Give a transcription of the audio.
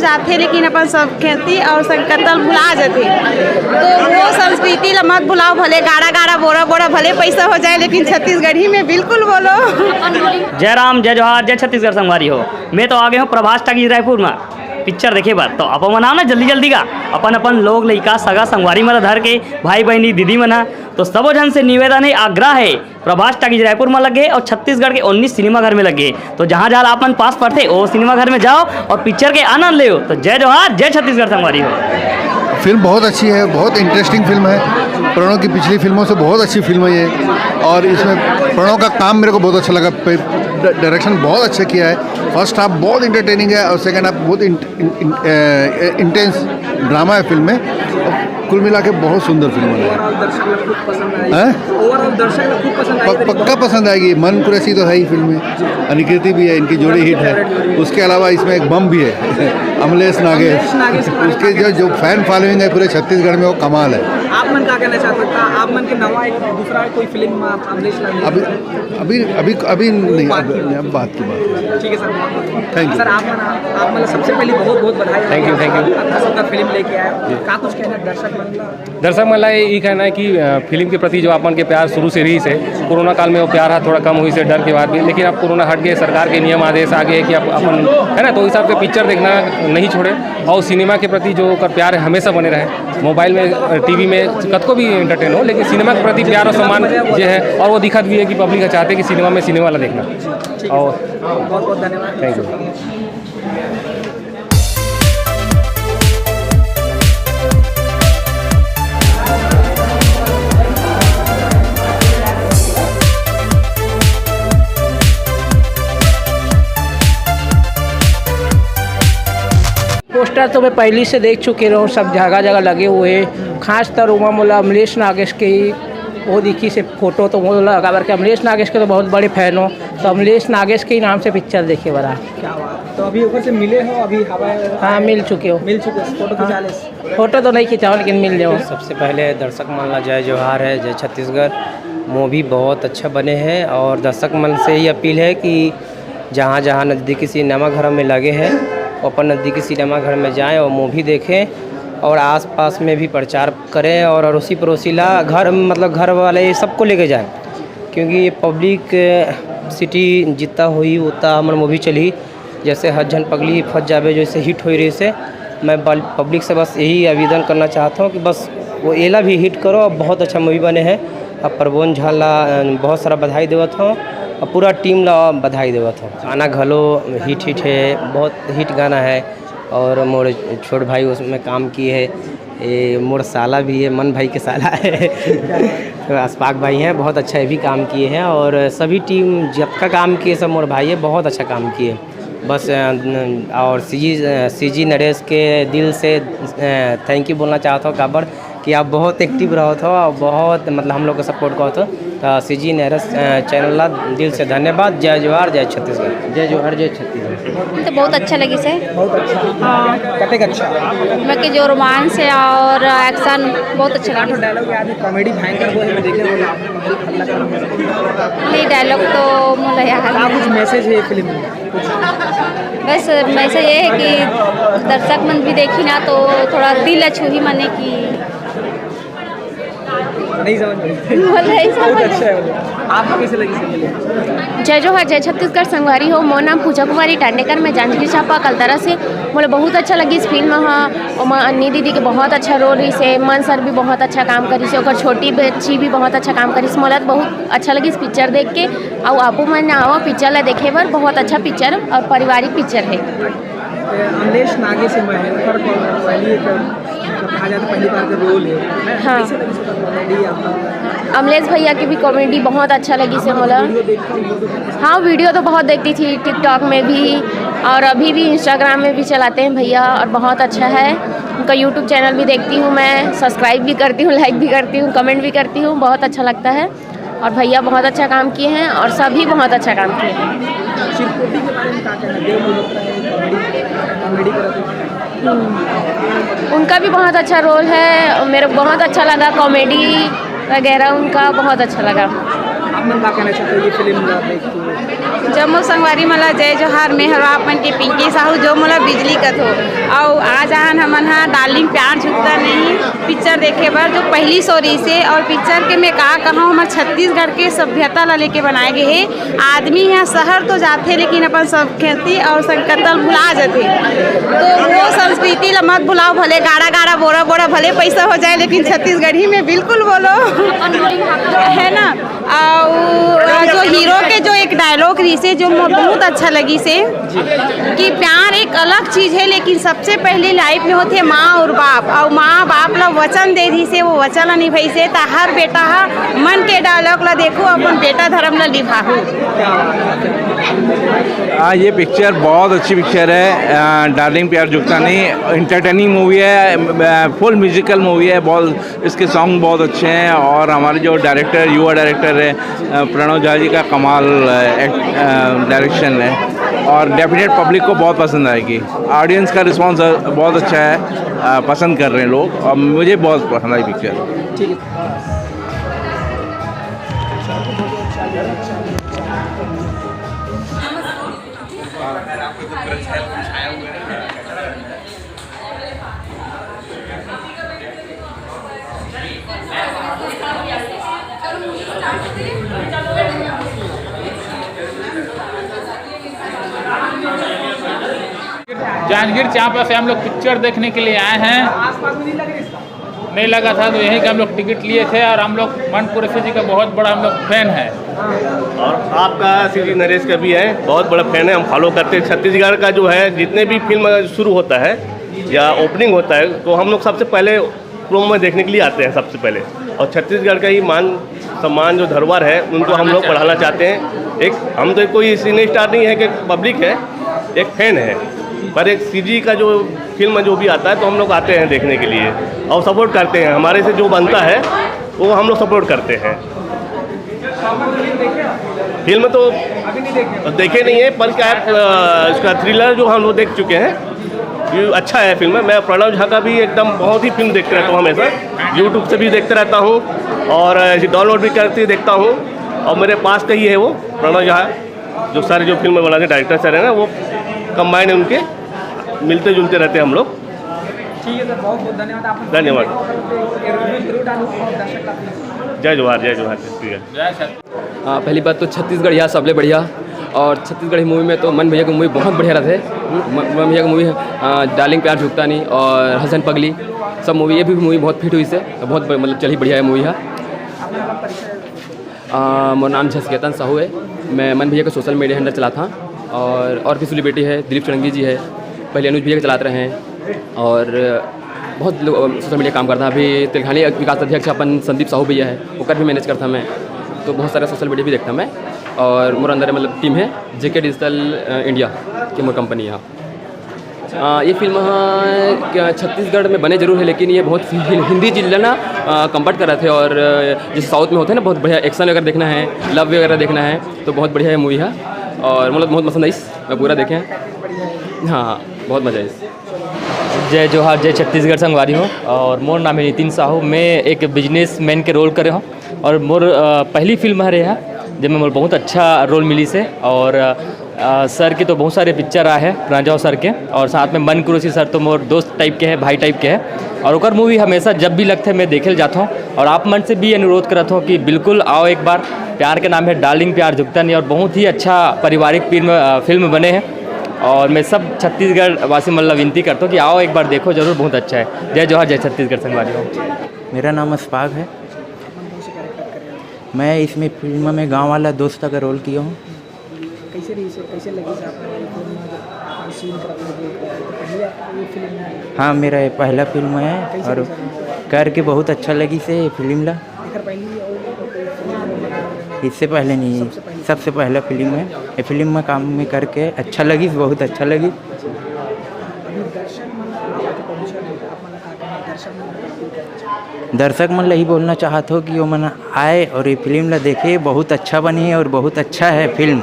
जाते लेकिन अपन सब खेती और संकतल भुला जाते, तो वो संस्कृति ला मत भुलाओ। भले गाड़ा गाड़ा बोरा बोरा भले पैसा हो जाए, लेकिन छत्तीसगढ़ी में बिल्कुल बोलो। जय राम, जय जोहार, जय छत्तीसगढ़ संगवारी हो। मैं तो आ गए हूँ प्रभास टाकीज रायपुर में पिक्चर देखे बार। तो अपन मनाओ ना जल्दी जल्दी का, अपन लोग लइका सगा संगवारी में धर के भाई बहनी दीदी मना। तो सबो जन से निवेदन है, आग्रह है, प्रभास टाकीज रायपुर में लगे और छत्तीसगढ़ के 19 सिनेमा घर में लगे। तो जहाँ जहाँ अपन पास पड़ते वो सिनेमा घर में जाओ और पिक्चर के आनंद ले। तो जय जोहार, जय छत्तीसगढ़ संगवारी हो। फिल्म बहुत अच्छी है, बहुत इंटरेस्टिंग फिल्म है। प्रणव की पिछली फिल्मों से बहुत अच्छी फिल्म है ये, और इसमें प्रणव का काम मेरे को बहुत अच्छा लगा। डायरेक्शन बहुत अच्छा किया है। फर्स्ट हाफ बहुत इंटरटेनिंग है और सेकंड हाफ बहुत इंटेंस ड्रामा है फिल्म में। कुल मिला के बहुत सुंदर फिल्म है। पक्का पसंद आएगी। मन कुरैशी तो है ही फिल्म में, अनिकृति भी है, इनकी जोड़ी हिट है। उसके अलावा इसमें एक बम भी है, अमलेश नागेश। उसके जो फैन फॉलोइंग है पूरे छत्तीसगढ़ में, वो कमाल है। आप मन क्या कहना चाहते हैं? आप मन के नवा एक दूसरा कोई फिल्म अमलेश नागेश अभी नहीं, अब बात की बात। ठीक है सर, थैंक यू सर। आप मतलब सबसे पहले बहुत बधाई। थैंक यू सबका फिल्म लेके आए, क्या कुछ कहना है दर्शक मन ये कहना है कि फिल्म के प्रति जो अपन के प्यार शुरू से रही से, कोरोना काल में वो प्यार थोड़ा कम हुई से डर के बाद भी, लेकिन अब कोरोना हट गए, सरकार के नियम आदेश आ गए कि अपन है ना, तो हिसाब से पिक्चर देखना नहीं छोड़े और सिनेमा के प्रति जो कर प्यार है हमेशा बने रहे। मोबाइल में टीवी में कत को भी एंटरटेन हो, लेकिन सिनेमा के प्रति प्यार और सम्मान जो है, और वो दिखत भी है कि पब्लिक चाहते हैं कि सिनेमा में सिनेमा वाला देखना। और बहुत बहुत धन्यवाद। Thank you. पोस्टर तो मैं पहले से देख चुके रहो, सब जगह जगह लगे हुए। खास तर उमा मोला अमलेश नागेश के वो दिखी से फोटो तो मोला लगा बर के अमलेश नागेश के तो बहुत बड़े फैन हो, तो अमलेश नागेश के ही नाम से पिक्चर देखे बड़ा। क्या बात। तो अभी ऊपर से मिले हो? अभी हाँ, मिल चुके हो। फोटो खिंचा ले? फोटो तो नहीं खिंचाओ, लेकिन मिल जाओ। सबसे पहले दर्शक मन ला जय जोहार है, जय छत्तीसगढ़। मूवी बहुत अच्छा बने हैं और दर्शक मन से ही अपील है कि जहाँ जहाँ नज़दीकी सिनेमा घर में लगे हैं, अपन नज़दीकी सिनेमा घर में जाएं और मूवी देखें और आसपास में भी प्रचार करें और अड़ोसी पड़ोसी ला घर मतलब घर वाले सबको लेके जाएं, क्योंकि ये पब्लिक सिटी जितना हुई उतना हमारे मूवी चली। जैसे हज्जन पगली फंस जावे जैसे हिट हो रही से, मैं पब्लिक से बस यही आवेदन करना चाहता हूँ कि बस वो एला भी हिट करो। और बहुत अच्छा मूवी बने हैं। अब प्रभुन झा ला बहुत सारा बधाई देवत हूँ और पूरा टीम ला बधाई देवत हूँ। गाना घलो हिट है, बहुत हिट गाना है। और मोर छोट भाई उसमें काम किए है, ये मोर साला भी है, मन भाई के साला है तो अस्पाक भाई हैं, बहुत अच्छा ये भी काम किए हैं। और सभी टीम जब का काम किए सब मोर भाई है, बहुत अच्छा काम किए। बस और सीजी नरेश के दिल से थैंक यू बोलना चाहता हूँ काबर कि आप बहुत एक्टिव रहो तो और बहुत मतलब हम लोग को सपोर्ट करो तो सीजी नरेश चैनल ला दिल से धन्यवाद। जय जोहार, जय छत्तीसगढ़। जय जोहार, जय छत्तीसगढ़। तो बहुत अच्छा लगी से। बहुत अच्छा। हाँ, कटेगा अच्छा। बाकी जो रोमांस है और एक्शन बहुत अच्छा लगा। डायलॉग याद है? कॉमेडी भयंकर वो है, देखे नहीं, डायलॉग तो मुझे याद क्या कुछ मैसेज है फिल्म में? बस मैसेज ये है कि दर्शक मन भी देखी ना तो थोड़ा दिल छूही मने की नहीं समझ बहुत अच्छा है। आपको कैसे लगी फिल्म? जय जोहार, जय छत्तीसगढ़ संगवारी हो। मोर नाम पूजा कुमारी टांडेकर, मैं जांजगीर चांपा कलतरा से। मुझे बहुत अच्छा लगी इस फिल्म में। अन्नी दीदी के बहुत अच्छा रोल रही से, मन सर भी बहुत अच्छा काम करी से, और छोटी बच्ची भी बहुत अच्छा काम करी से। मोला बहुत अच्छा लगी इस पिक्चर देख के। और आपू मन आओ पिक्चर ला देखे बर, बहुत अच्छा पिक्चर और पारिवारिक पिक्चर है। अमलेश नागेश से पहली बार का रोल है। हाँ, अमलेश भैया की भी कॉमेडी बहुत अच्छा लगी से मोला। हाँ, वीडियो तो बहुत देखती थी टिकटॉक में भी, और अभी भी इंस्टाग्राम में भी चलाते हैं भैया, और बहुत अच्छा है। उनका यूट्यूब चैनल भी देखती हूँ मैं, सब्सक्राइब भी करती हूँ, लाइक भी करती हूँ, कमेंट भी करती हूँ। बहुत अच्छा लगता है और भैया बहुत अच्छा काम किए हैं और सभी बहुत अच्छा काम किए हैं। शिवकोटी के बारे में क्या कहना है? कॉमेडी उनका भी बहुत अच्छा रोल है, मेरे को बहुत अच्छा लगा। कॉमेडी वगैरह उनका बहुत अच्छा लगा। आप मन क्या कहना चाहते हो ये फिल्म देख के? जम्मू संगवारी मला जय जोहार मेहरवा अपन के पिंकी साहू जो मोला बिजली कत हो और आज आन हमन हा डार्लिंग प्यार झुकता नहीं पिक्चर देखे बर जो पहली सोरी से और पिक्चर के मैं का कहूँ हमार छत्तीसगढ़ के सभ्यता ला लेके बनाए गए है। आदमी यहाँ शहर तो जाते लेकिन अपन संस्कृति और संकतल भुला जाते, तो वो संस्कृति ला मत भुलाओ, भले गाड़ा गाड़ा बोरा बोरा भले पैसा हो जाए लेकिन छत्तीसगढ़ी में बिल्कुल बोलो है ना। और जो हीरो के जो एक डायलॉग रही से जो बहुत अच्छा लगी से कि प्यार एक अलग चीज़ है लेकिन सबसे पहले लाइफ में होते माँ और बाप, और माँ बाप ला वचन दे रही से वो वचन ला निभाई से तो हर बेटा हा मन के डायलॉग ला देखो अपन बेटा धर्म ला निभाओ। हाँ, ये पिक्चर बहुत अच्छी पिक्चर है। डार्लिंग प्यार झुकता नहीं इंटरटेनिंग मूवी है, फुल म्यूजिकल मूवी है। बहुत इसके सॉन्ग बहुत अच्छे हैं और हमारे जो डायरेक्टर युवा डायरेक्टर है प्रणव झा जी का कमाल डायरेक्शन है और डेफिनेट पब्लिक को बहुत पसंद आएगी। ऑडियंस का रिस्पांस बहुत अच्छा है, पसंद कर रहे हैं लोग और मुझे बहुत पसंद आई पिक्चर। ठीक है। जांजगीर चांपा से हम लोग पिक्चर देखने के लिए आए हैं। आसपास में नहीं लगा था तो यहीं का हम लोग टिकट लिए थे और हम लोग मन कुरैशी जी का बहुत बड़ा हम लोग फैन है और आपका श्री नरेश का भी है, बहुत बड़ा फैन है। हम फॉलो करते हैं छत्तीसगढ़ का जो है, जितने भी फिल्म शुरू होता है या ओपनिंग होता है तो हम लोग सबसे पहले प्रोमो में देखने के लिए आते हैं सबसे पहले। और छत्तीसगढ़ का ही मान सम्मान जो धरोहर है उनको हम लोग बढ़ाना चाहते हैं। एक हम तो कोई सिने स्टार नहीं है कि पब्लिक है, एक फैन है, पर एक सीजी का जो फिल्म जो भी आता है तो हम लोग आते हैं देखने के लिए और सपोर्ट करते हैं। हमारे से जो बनता है वो हम लोग सपोर्ट करते हैं। फिल्म तो अभी देखे नहीं है, पर क्या है इसका थ्रिलर जो हम लोग देख चुके हैं, ये अच्छा है फिल्म। मैं प्रणव झा का भी एकदम बहुत ही फिल्म देखते रहता हूँ, हमेशा यूट्यूब से भी देखते रहता हूँ और डाउनलोड भी करके देखता हूँ। और मेरे पास का ही है वो प्रणव झा, जो सारे जो फिल्म बनाते डायरेक्टर सर है ना, वो कंबाइन है, उनके मिलते जुलते रहते हैं हम लोग। ठीक है सर, बहुत बहुत धन्यवाद। आप धन्यवाद। जय जोहार, जय जोहार। पहली बात तो छत्तीसगढ़ यहाँ सबले बढ़िया, और छत्तीसगढ़ी मूवी में तो मन भैया की मूवी बहुत बढ़िया रहते। मन भैया की मूवी डार्लिंग प्यार झुकता नहीं और हसन पगली सब मूवी, ये भी मूवी बहुत फिट हुई से, बहुत मतलब चली बढ़िया है मूवी है। मेरा नाम झसकेतन साहू है, मैं मन भैया का सोशल मीडिया हैंडल चलाता हूँ और भी सेलिब्रिटी है, दिलीप चौरंगी जी है, पहले अनुज भैया के चलाते रहे हैं और बहुत लोग सोशल मीडिया काम करता है। अभी तेलखानी विकास अध्यक्ष अपन संदीप साहू भैया है, वो भी मैनेज करता मैं, तो बहुत सारे सोशल मीडिया भी देखता मैं। और मोर अंदर मतलब टीम है जेके डिजिटल इंडिया की मोर कंपनी है। ये फिल्म छत्तीसगढ़ में बने जरूर है लेकिन ये बहुत हिंदी जिला ना कंवर्ट कर रहे थे, और जैसे साउथ में होते हैं ना बहुत बढ़िया एक्शन वगैरह देखना है, लव वगैरह देखना है तो बहुत बढ़िया मूवी है और मतलब बहुत पसंद आई, मैं पूरा देखें। हाँ, बहुत मज़ा आई। जय जोहार, जय छत्तीसगढ़ संगवारी हो और मोर नाम है नितिन साहू। मैं एक बिजनेसमैन के रोल करे हूँ और मोर पहली फिल्म है रहा जब मैं बहुत अच्छा रोल मिली से। और सर के तो बहुत सारे पिक्चर आए हैं राजाओ सर के, और साथ में मन कुरैशी सर तो मोर दोस्त टाइप के हैं, भाई टाइप के हैं, और ओकर मूवी हमेशा जब भी लगते मैं देखे जाता हूँ। और आप मन से भी अनुरोध करता हूँ कि बिल्कुल आओ एक बार। प्यार के नाम है डार्लिंग प्यार झुकता नहीं और बहुत ही अच्छा पारिवारिक फिल्म बने हैं और मैं सब छत्तीसगढ़ वासी मतलब विनती करता हूँ कि आओ एक बार देखो जरूर, बहुत अच्छा है। जय जोहार, जय छत्तीसगढ़ संगवारी हो। मेरा नाम अस्पाक है, मैं इसमें फिल्म में गांव वाला दोस्त का रोल किया हूँ। कैसे लगी हाँ, मेरा ये पहला फिल्म है और करके बहुत अच्छा लगी से फिल्म ला। इससे पहले नहीं, सबसे पहला फिल्म है। ये फिल्म में काम में करके अच्छा लगी, बहुत अच्छा लगी। दर्शक मन यही बोलना चाहता हो कि वो मन आए और ये फिल्म ला देखे, बहुत अच्छा बनी है और बहुत अच्छा है फिल्म।